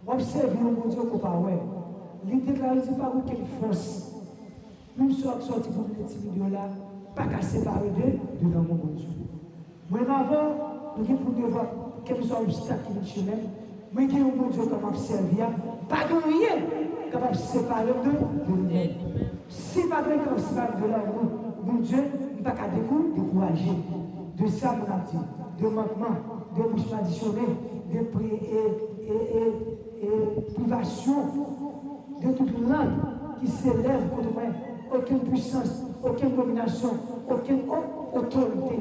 Observez mon Dieu qu'on parle. Il déclare par quelle force. Une sorte sortie pour cette vidéo-là, pas qu'à séparer d'eux devant mon Dieu. Moi, avant, nous avons pour devoir, quel soit l'obstacle qui est chemin, moi, j'ai un bon Dieu capable de servir, pas de rien capable de séparer de nous-mêmes. Si pas de comme ça, de là, mon Dieu, il n'a pas qu'à décourager. De ça, mon ami, de manquement, de bouche additionnelle, de privation, de toute langue qui s'élève contre moi. Aucune puissance, aucune domination, aucune autorité.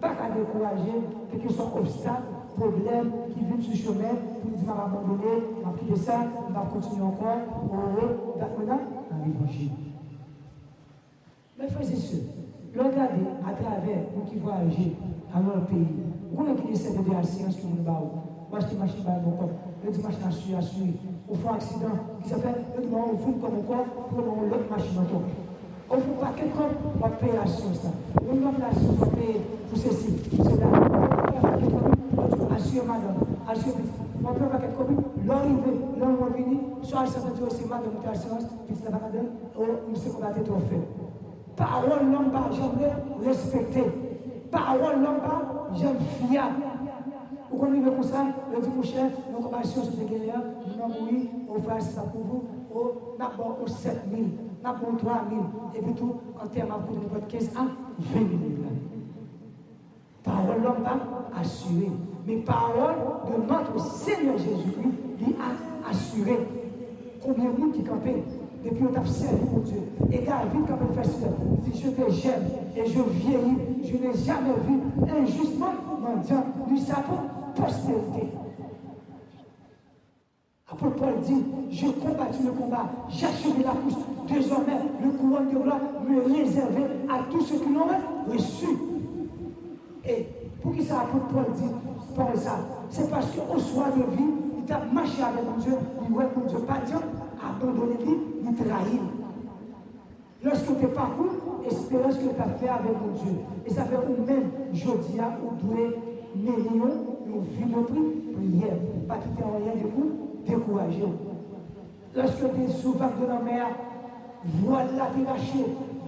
Pas qu'à décourager, quel que soit obstacle, problème qui vient sur le chemin, pour nous dire abandonner, on va quitter ça, on va continuer encore, maintenant, dans l'évangile. Mes frères et sœurs, regardez à travers nous qui voyagent à notre pays, vous qui essaie de la science que nous avons. Moi, je suis machine par mon corps, le dimanche, je suis au fond accident, qui s'appelle le dimanche, au fond comme mon corps, pour l'autre machine encore. On ne fait pas quelqu'un pour payer la science. On va la science pour payer pour ceci, c'est là. Assure madame, assure petit. On peut pas quelqu'un, l'arrivée, l'homme venu, soit ça veut dire aussi madame, tu as la science, puis c'est la madame, ou nous sommes combattus trop fait. Parole l'homme pas, j'aime respecter. Parole l'homme pas, j'aime fiable. Vous connaissez comme ça, le dit mon chef, nous combattions sur ces guerriers, nous avons oui, on fait ça pour vous, on a bon 7 000, on a bon 3 000, et puis tout, en termes de votre 15 à 20 000. Parole l'homme pas assurée, mais parole de notre Seigneur Jésus-Christ, il a assuré. Combien de monde qui campait depuis on a servi pour Dieu. Et David, quand il fait ça, il dit, je te j'aime et je vieillis, je n'ai jamais vu injustement mendiant, lui sapant postérité. Apôtre Paul dit, j'ai combattu le combat, j'ai achevé la course, désormais le couronne de gloire me réservait à tous ceux qui l'ont reçu. Et pour qui ça, apôtre Paul dit, Paul ça, c'est parce qu'au soir de vie, il a marché avec mon Dieu, il voit mon Dieu pas dire, abandonner lui, il trahit. Lorsque tu parcours, espérance que tu as fait avec mon Dieu. Et ça fait ou même, jeudi, ou doué, millions, nous vivons prix, prière. Pas quitter rien de vous, décourager. Lorsque tu es sous vague de la mer, voilà, tu es lâché,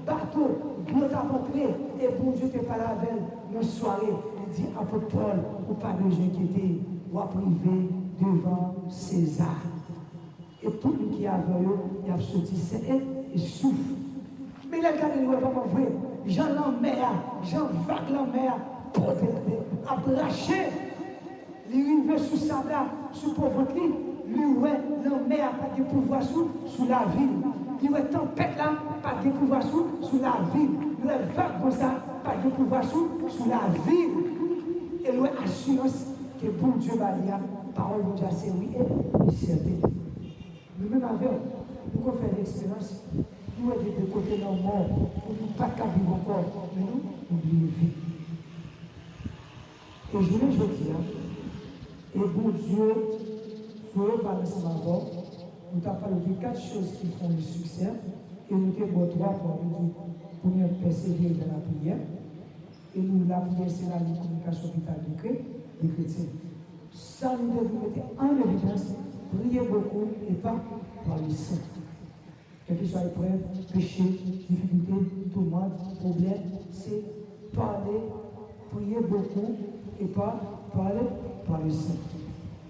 bateau, l'eau t'a montré, et bon Dieu te parle avec elle, une soirée, il dit, apôtre Paul, ou pas de inquiéter, ou à priver devant César. Et tout le monde qui a vu, il a sorti, c'est et souffle. Mais il a regardé, il ne va pas vrai. Jean l'enmer, Jean vague l'enmer, a lâché. Il arrive sous sa là, sous pauvreté, lui, ouais, l'enmer n'a pas de pouvoir sous la ville. Il ouais, tempête là, pas de pouvoir sous la ville. Il ouais, vague comme ça, pas de pouvoir sous la ville. Et lui, assurance que bon Dieu va dire, parole de Dieu, c'est oui et certain. Nous-mêmes avec, nous avons fait l'expérience, nous avons des côtés dans le monde, nous ne pas qu'à vivre encore, mais nous oublions vite. Et je voulais dire, et bon Dieu, il faut parler ensemble avant, nous avons parlé de 4 choses qui font le succès, et nous avons 3 points. Pour nous persévérer dans la prière, et nous, la prière, c'est la communication vitale des chrétiens. Ça, nous devons mettre en évidence. Priez beaucoup et pas par les saints. Quel que soit l'épreuve, péché, difficulté, tourmente, problème, c'est parler, prier beaucoup et pas parler par les saints.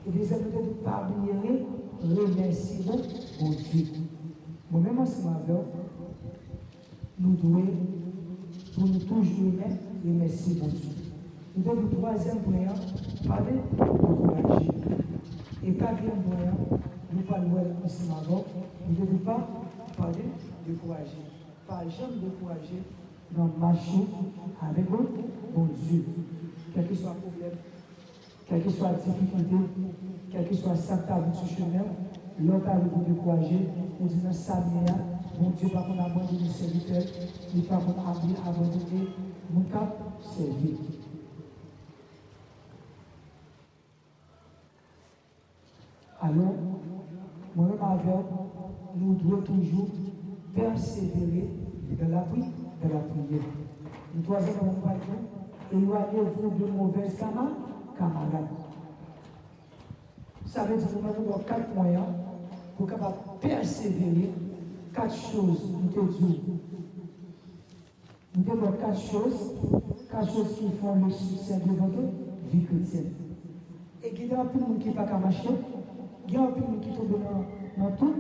Et deuxième, nous devons pas oublier, remercier mon Dieu. Moi-même, ensemble avec nous devons, pour nous toujours remercier mon Dieu. Nous devons, troisième point, parler de courage. Et quatrième moyen, nous parlons ensemble avant, nous ne devons pas parler de décourager. Pas jamais décourager dans marcher avec mon Dieu. Quel que soit le problème, quelle que soit la difficulté, quel que soit sa table sur le chemin, l'autre a vous décourager, on dit dans Samia, mon Dieu, par contre, abandonner le serviteur, il par contre, abandonner mon cap, servir. Alors, moi-même avec, nous devons toujours persévérer dans la prière. Le troisième point, éloignez-vous de mauvaises camarades. Ça veut dire que nous avons 4 moyens pour capable persévérer. 4 choses, nous te disons. Nous avons 4 choses qui font le succès de votre vie chrétienne. Et il y a un peu de monde qui n'est pas qu'à marcher, il y a un peu de monde qui tombe dans tout,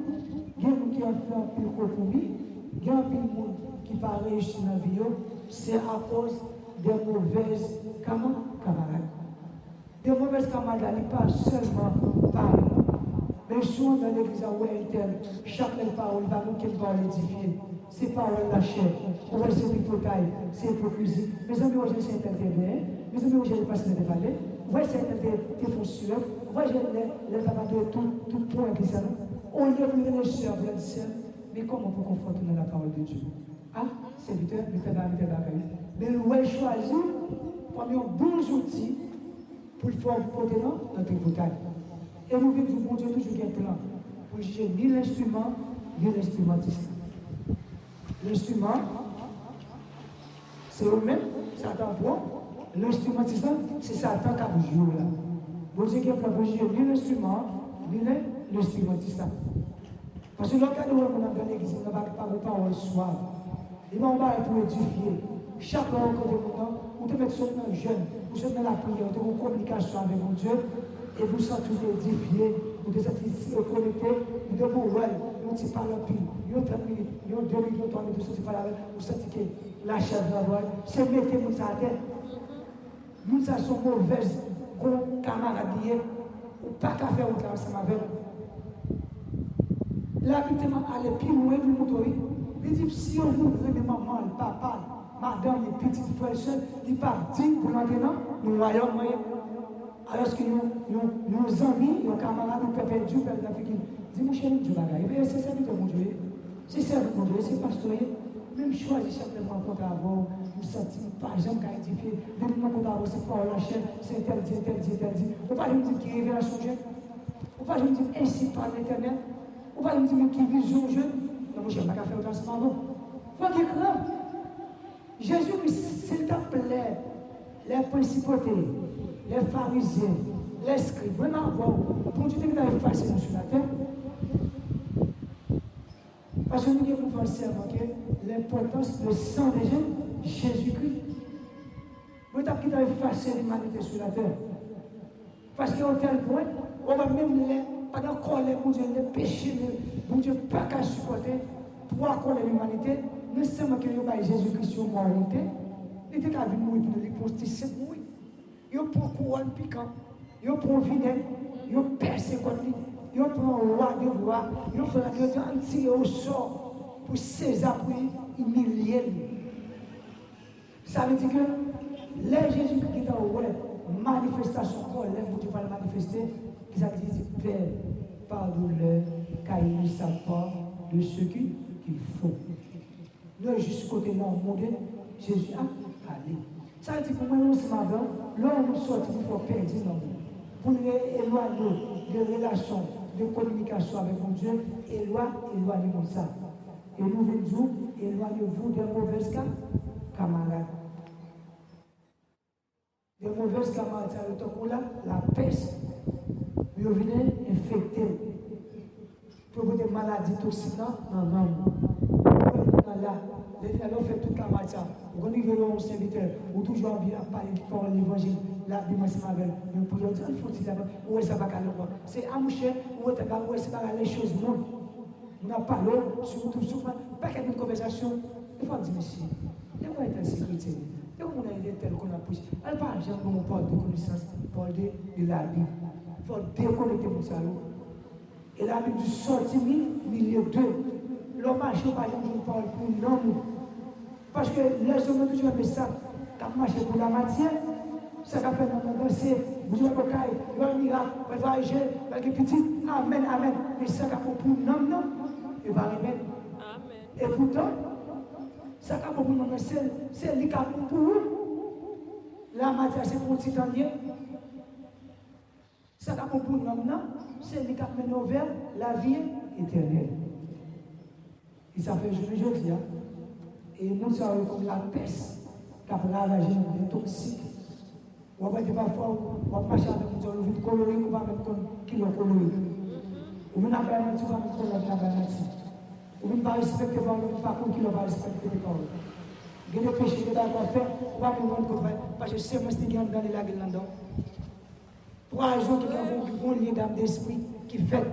il y a un peu qui a fait un peu de compromis, il y a un peu de monde qui n'a pas réussi dans la vie, c'est à cause des mauvaises camarades. Des mauvaises camarades, ils parlent seulement parler. Mais souvent dans l'église, chaque parole va nous qu'elle va l'édifier. C'est paroles la chair. On va se picotailler, c'est hypocrisie. Mes amis, aujourd'hui, c'est intervenir. Mes amis, aujourd'hui, pas se parler. Ouais, c'est des faux sueurs. Ouais, les tabacs de tout point qui sont. On y a plus de sœurs, de sœurs. Mais comment on peut conforter dans la parole de Dieu? Ah, serviteur, mettez la mais nous avons choisi parmi un bon outil pour le faire porter dans notre bouteille. Et nous vivons du bon Dieu toujours un plan pour juger ni l'instrument, ni l'instrumentiste. L'instrument, c'est eux-mêmes, Satan prend. L'instrumentiste, c'est Satan qui a joué là. Bon Dieu qui a pour juger ni l'instrument, ni l'instrumentiste. Parce que lorsque nous sommes dans l'église, nous n'avons pas de parole soir. Et on va pour édifier. Chaque fois que nous sommes, vous devez être seulement jeune, vous êtes dans la prière, vous avez une communication avec mon Dieu, et vous sentez édifié, vous devez être connecté, vous devez vous ne pas la pile, vous avez 30 minutes, vous avez 2 minutes, 3 minutes, vous ne vous sentez que la chair de la voix, c'est mettre vous à terre. Nous sommes mauvaises, comme camarades, ou pas qu'à faire autre ensemble avec vous. La vie est allée plus loin de montrer. Il dit si on vous prenez maman, le papa, madame, les petits frères et sœurs, ils partent pour maintenant, nous voyons moyen. Alors que nos amis, nos camarades, nous peuvent perdre, perdre l'Afrique. Dis mon cher, Dieu bagaille. C'est serviteur mon Dieu. C'est serviteur mon Dieu, c'est pasteur. Même choisir chaque rencontre à avoir, nous sentir, par exemple, qu'à édifier. Même rencontre à avoir, c'est pas la chaîne, c'est interdit. On va nous dire qui est révélation jeune. On va nous dire ainsi par l'Éternel. On va nous dire qui vision jeune. Non, mon cher, je ne vais pas faire autant ce moment. Il faut qu'il y ait grand. Jésus-Christ, s'il te plaît, les principautés, les pharisiens, les scribes, vraiment, bon Dieu, tu as effacé nous sur la terre. Parce que nous devons penser à l'importance du sang de Jésus-Christ. Vous avez effacé l'humanité sur la terre. Parce qu'à tel point, on va même pendant qu'on les péchés, bon Dieu, pas qu'à supporter, pour accorder l'humanité, nous savons que Jésus-Christ est moralité. Il était qu'à mourir pour lui poster, c'est mourir. Il prend couronne piquant, il prend vinaigre, il perce contre lui, il prend roi de roi, il prend un tiré au sort pour César pour humilier lui. Ça veut dire que les Jésus-Christ qui est en manifestation, vous Dieu va le manifester, qui ça veut dire Père, pardonne-leur, car ils ne savent pas de ce qu'il faut. Nous, juste côté là, mon Dieu, Jésus a allé. Ça veut dire que moi, ce matin, là où nous sortons, il faut perdre pour éloigner des relations de communication avec mon Dieu, éloignez comme ça. Et nous venons, éloignez-vous des mauvaises camarades. Des mauvaises camarades, ça veut dire la peste. Vous venez infecter. Pour des maladies toxiques, non. Alors, fait toute la matière. Vous connaissez le serviteur, ou toujours envie de parler pour l'évangile, la dimension avec nous, pour dire, il faut dire, où est-ce que ça va aller? C'est à moucher, où est-ce que ça va aller les choses, non. On n'a pas l'eau, surtout, pas qu'il y ait une conversation. Il faut dire, monsieur, il faut être en sécurité. Et on a une telle qu'on a poussé. Elle parle, j'aime mon parle de connaissance, parle de la Bible. Il faut déconnecter mon salaud. Et la Bible du sorti milieu d'eux. L'homme marché, par exemple, je parle pour l'homme. Parce que les hommes ont toujours fait ça. Quand on marche pour la matière, ça va faire danser, vous avez un caille, vous avez un miracle, vous allez agir, vous allez petit, amen. Mais ça va pour l'homme, non, il va arriver. Et pourtant, ça va pour l'homme, c'est le cas pour vous. La matière, c'est pour le titanien. Ça va pour l'homme, non, c'est le cas maintenant vers la vie éternelle. Et ça fait jeudi, hein. Et nous sommes comme la peste qui a ravagé les toxiques. On va dire parfois, on va marcher avec nous, on va colorier, on va mettre qui l'ont connu. Ou vous n'avez pas menti, vous n'avez pas menti. Ou vous ne pas respecter par le parcours qui n'ont pas respecté les paroles. Il y a des péchés que vous avez fait, vous ne pouvez pas faire, parce que c'est moi qui gagne dans les lacs là-dedans. Pour un jour qui a un bon lien d'âme d'esprit qui fait,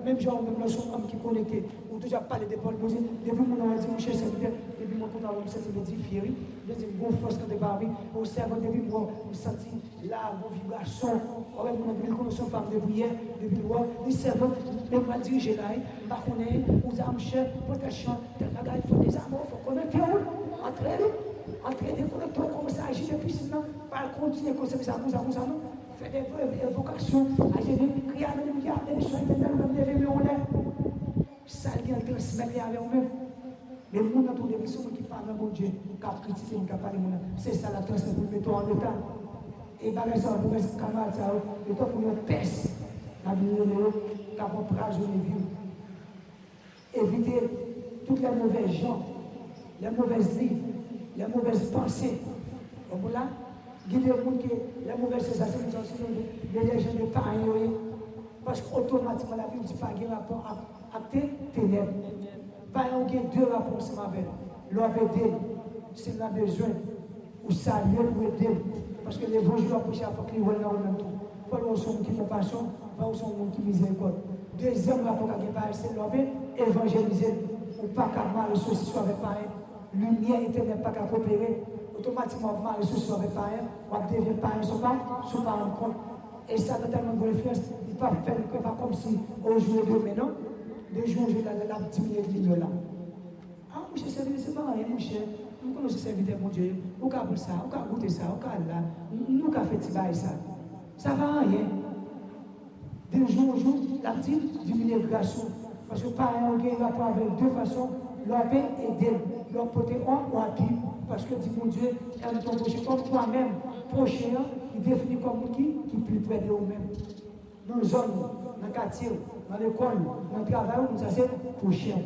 même genre, même là, son homme qui est connecté, ou toujours parler des paroles posées, depuis mon nom a dit, mon cher serviteur, depuis mon compte à vous, c'est édifié, je dis, bon force quand tu parles, au cerveau, depuis moi, vous sentez la vibration, ouais, mon ami, comme son femme de prière, depuis le roi, les cerveaux, même pas diriger là, pas connaître, aux âmes chères, protection, tel bagage, il faut des amours, il faut connaître, entraîner, connecter, comment ça agit depuis sinon, pas continuer comme ça, non. Fait des vocations, agir des crières, des soins, des violons. Ça vient transmettre avec eux-mêmes. Mais le monde a tout des personnes qui parlent de mon Dieu, qui a critiqué, qui a parlé de mon Dieu. C'est ça la transmettre pour mettre en état. Et par exemple, pour mes camarades, le temps pour nous pèse, la vie de l'eau, qui a comprendre les vies. Éviter toutes les mauvaises gens, les mauvaises livres, les mauvaises pensées. Au là, guider le monde qui les mauvaises sensations des gens de pareil. Parce qu'automatiquement, la Bible dit pas qu'il y a un rapport à tes ténèbres. Pas il y a deux rapports ensemble avec. L'homme aider, c'est a besoin, ou saluer pour aider. Parce que les bons jours approchent à faire qu'ils voient dans le même temps. Pas où sont qui compassion, pas où sont qui miséricorde. Deuxième rapport à Guépard, c'est l'homme évangéliser. Ou pas qu'à mal associer avec pareil. Lumière éternelle pas qu'à coopérer. Automatiquement, mal associer avec pareil. On devient pareil, sur pas en compte. Et ça a tellement de influence, il ne peut pas faire comme si on jouait de maintenant. De jouer la diminuer de ligne là. Ah, mon cher serviteur, c'est pas rien, mon cher. Nous connaissons serviteur, mon Dieu. On peut ça, on peut goûter ça, on peut là. Nous avons fait ça. Ça ne va rien. De jour en jour, la petite diminuer de grâce. Parce que par un on va pas avec deux façons, leur paix et d'elle. Leur côté on ou à pied. Parce que dit mon Dieu, elle ton prochain comme toi-même. Prochain, il définit comme qui plus près de vous-même. Dans les zones, dans le quartier, dans l'école, dans le travail, nous avons prochain.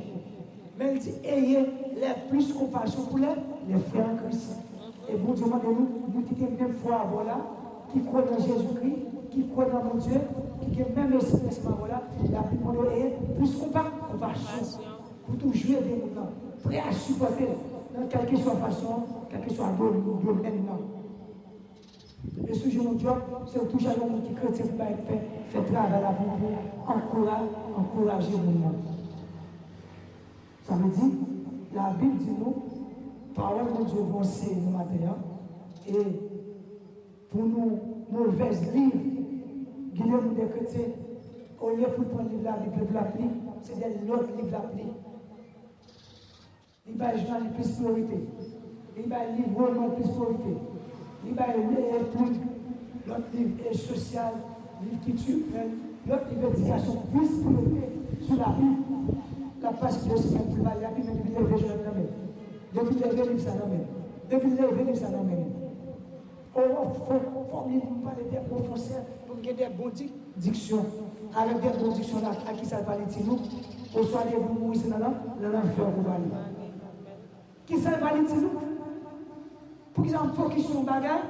Mais il dit, ayez les plus compassion pour les frères en Christ. Et bon Dieu, nous qui avons même foi voilà, qui croient dans Jésus-Christ, qui croient dans mon Dieu, qui ont même esprit à ce moment-là, la Bible nous ayez plus compassion pour toujours aider nous, prêt à supporter dans quelle que soit façon, quelle que soit domaine. Et ce jour, notre job, c'est toujours un monde qui chrétien pour faire travail là pour encourager le monde. Ça veut dire, la Bible dit nous, parole de Dieu vont c'est nous matin, et pour nous, mauvaises livres, guillemets des chrétiens, au lieu pour prendre le livre là, le peuple l'applique, c'est l'autre livre l'applique. Il va journal de plus priorité. Il va livre de plus priorité. Il va l'autre livre social, livre culturel, l'autre livre d'éducation plus priorité sur la vie. La page de semaine plus bas, il y a plus de livres de jeunes. Depuis les livres, ça n'emmène. Depuis les livres, ça n'emmène. Il faut parler des professeurs pour qu'il y ait des bonnes dictions. Avec des bonnes dictions à qui ça va aller de nous. Pour soit les vous mourir dans l'enfer pour aller. Qui ça va aller de nous? Pour qu'ils en focus sur un bagage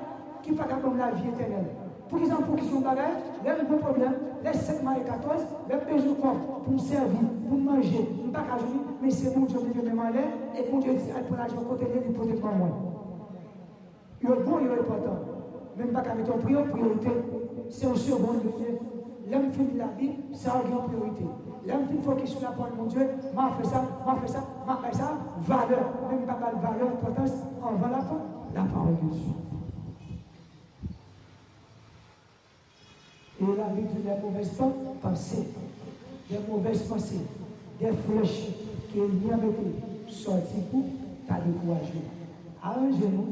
qui n'est pas comme la vie éternelle. Pour qu'ils en focus sur un bagage, il y a un gros problème. Les 7 mois et 14, les besoins pour me servir, pour manger, ne pas qu'à jouer, mais c'est mon Dieu qui me demande et mon Dieu dit, elle prend l'argent côté de lui, côté de moi. Il est bon, il est important. Même pas qu'à mettre en priorité, c'est un second lieu. L'homme fait de la Bible, ça a une priorité. L'homme fait focus sur la parole de mon Dieu, m'a fait ça, valeur, même pas mal valeur, importance, on va la parole de Dieu. Et la Bible dit des mauvaises pensées, des flèches qui viennent avec sortir pour ta décourager. Arrangez-nous,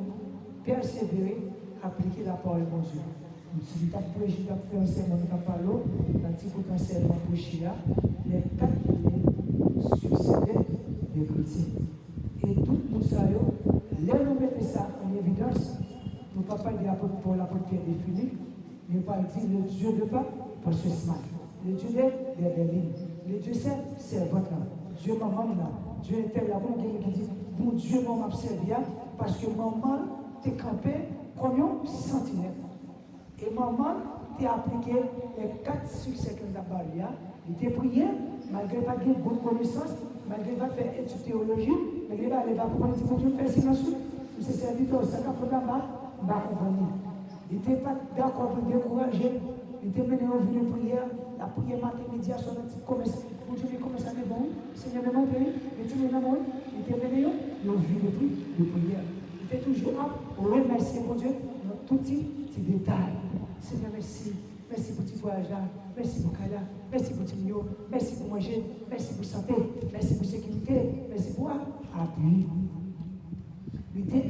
persévérer, appliquer la parole de mon Dieu. Si tu as prêché, tu as fait un serment, tu as parlé, tu as dit potentiellement prêché là, les 4 piliers succédaient des chrétiens. Et tout le monde sait, là nous mettons ça en évidence, nous ne pouvons pas dire pour l'apôtre Pierre de Philippe, mais pas dire le Dieu de pas, parce que c'est mal. Le Dieu des Berlines, le Dieu c'est votre là. Dieu maman là, Dieu est tel là, bon qui dit, bon Dieu m'a servi parce que maman t'es campé comme un sentinelle. Et maman, tu as appliqué les 4 succès que nous avons parlé. Il était prié, malgré pas de bonne connaissance, malgré pas faire étude théologie, malgré pas aller pour prendre Dieu faire silence. Il s'est servi de ça, quand il va comprendre. Il n'était pas d'accord pour décourager. Il était mené au vie de prière, la prière matin, midi, à son petit commerce. Pour Dieu, il commence à dire bon, Seigneur, mais mon pays, il était mené au vie de prière. Il était toujours apte à remercier mon Dieu dans tout petit détail. Seigneur, merci. Merci pour ce voyage là. Merci pour Kala. Merci pour Timio. Merci pour manger. Merci pour santé. Merci pour sécurité. Merci pour appui. Il était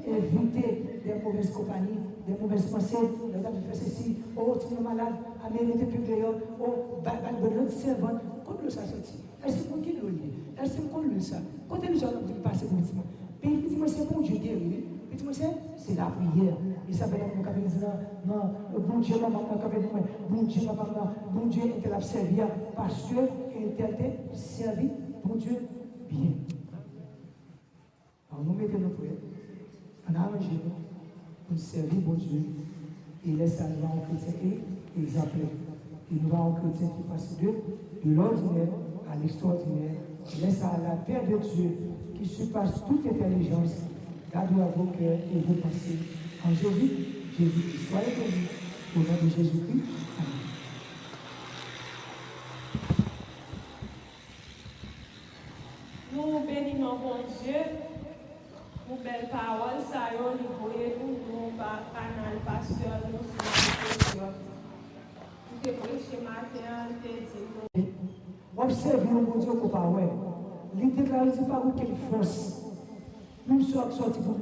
éviter des mauvaises compagnies, des mauvaises pensées. Les gens qui font ceci. Oh, tu es malade. Amène tes plus dehors. Oh, bonne servante. Quand le ça sorti. Est-ce qu'on qui le lit? Est-ce qu'on le ça? Quand elle nous a passé pour le petit puis il dit, c'est bon Dieu guéri. Il dit, c'est la prière. Il s'appelle mon capitaine dit, non, bon Dieu, maman, bon Dieu, maman, bon Dieu, il t'a servi parce qu'il t'a servi, bon Dieu, bien. Alors nous mettons nos prières, on a arrangé pour servir bon Dieu, et laisse aller en chrétien et exemplaire. Et nous allons en chrétien qui passe de l'ordinaire à l'extraordinaire. Laisse à la paix de Dieu qui surpasse toute intelligence, gardez à vos cœurs et vos pensées. En Jésus, soyez bénis au nom de Jésus-Christ. Amen. Nous bénissons bon Dieu, pour belles paroles, ça y est, nous voyons nous par canal pasteur, nous sommes nous te prêcher matin, te dire. Observez le bon Dieu qu'on parle. Il déclare par où quelle force. Nous sommes sortis pour